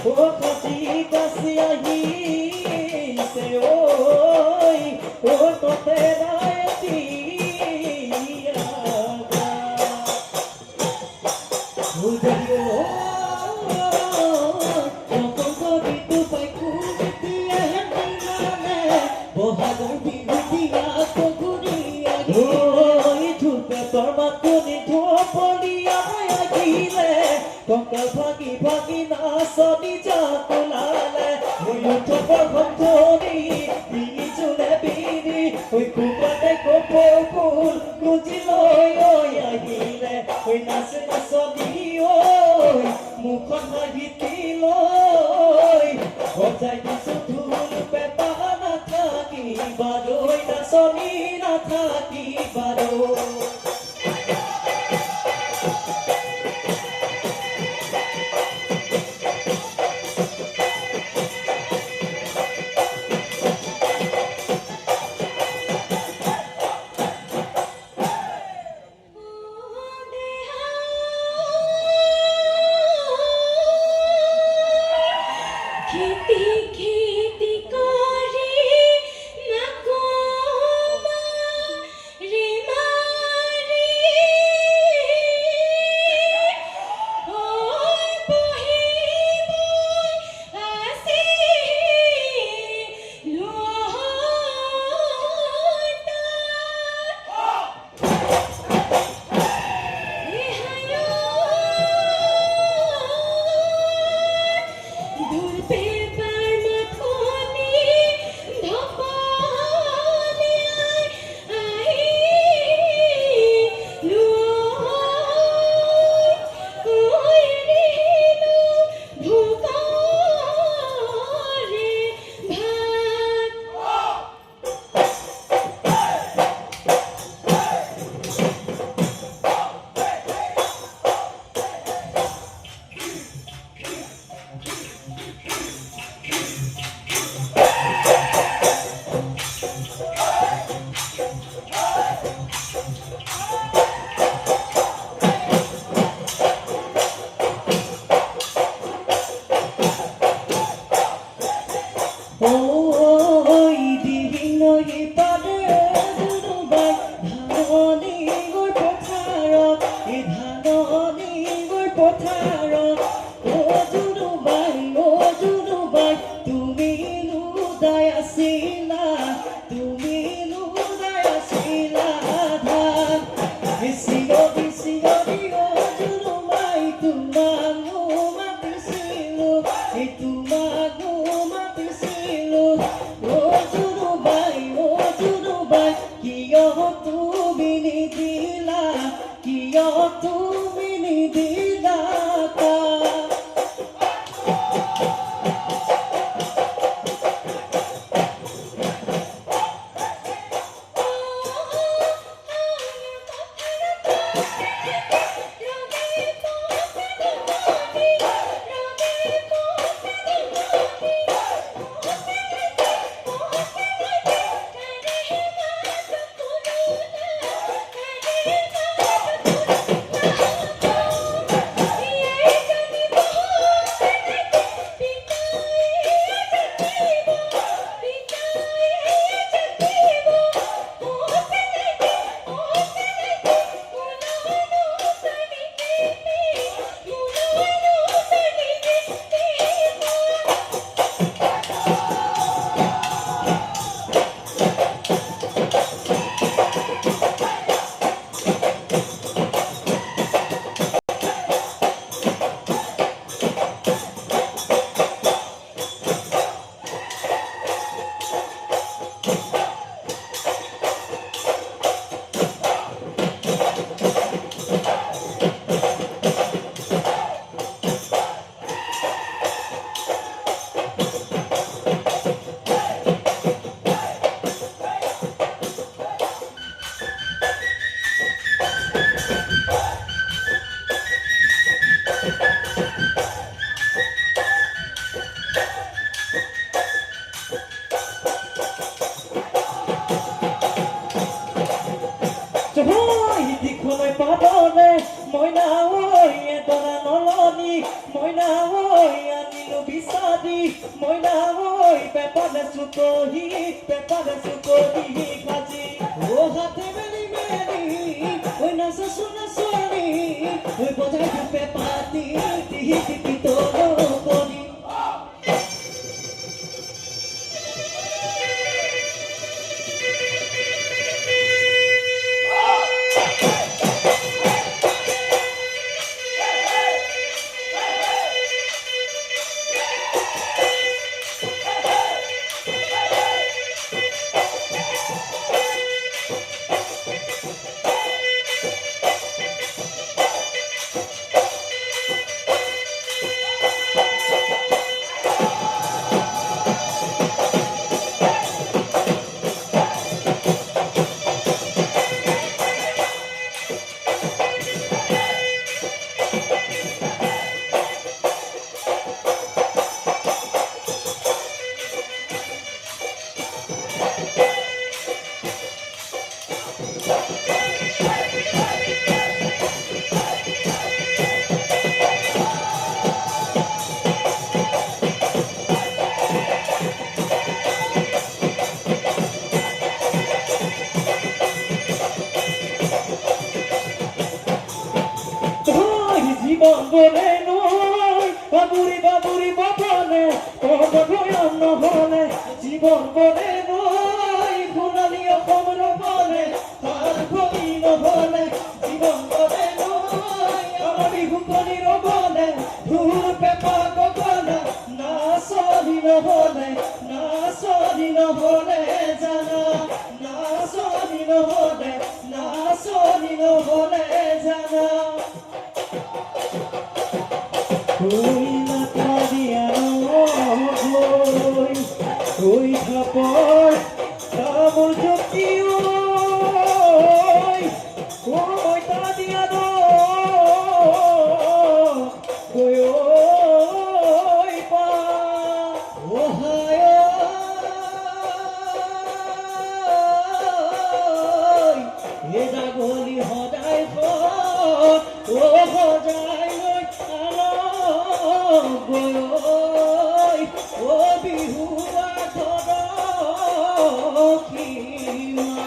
ও কাছি কাছে আহিছে ওই ও তোতে রায়তি Tongkal pagi-pagi nasa di jakulale Muyuto perhantoni Bini jule bini Oi kupate kopopul Kujiloy oi agile Oi nase nasa di oi Mukhon hagitiloy Ojai disutul pepa na thaki Baroy nasa ni na thaki baroy Moina oi, dona noloni, moina oi, আনিলো বিচাৰি মইনা ঐ পেপালে চুকহি সাজি ও হাতে মেলি ঐ নাচা সোনা ছোৱালী ঐ বজাই পেপাতি টিহি টিপি তল কৰি জীবন বলে নয় বাবুরি বপনে কবয়ন নহলে জীবন বলে নয় সোণালী অসমৰ বনে তাৰ ভৰি নহলে জীবন বলে নয় আমাৰ বিহুকনিৰ বনে ঢোল পেঁপা গগনা নাচনি নহলে জানা নাচনি নহলে জানা Oi na Clariano, oi rapor, amor jotio, oi Clariano, oi pa, Ohio, eda goli hodai ho, hodai boy o bihuwa thoro kiwa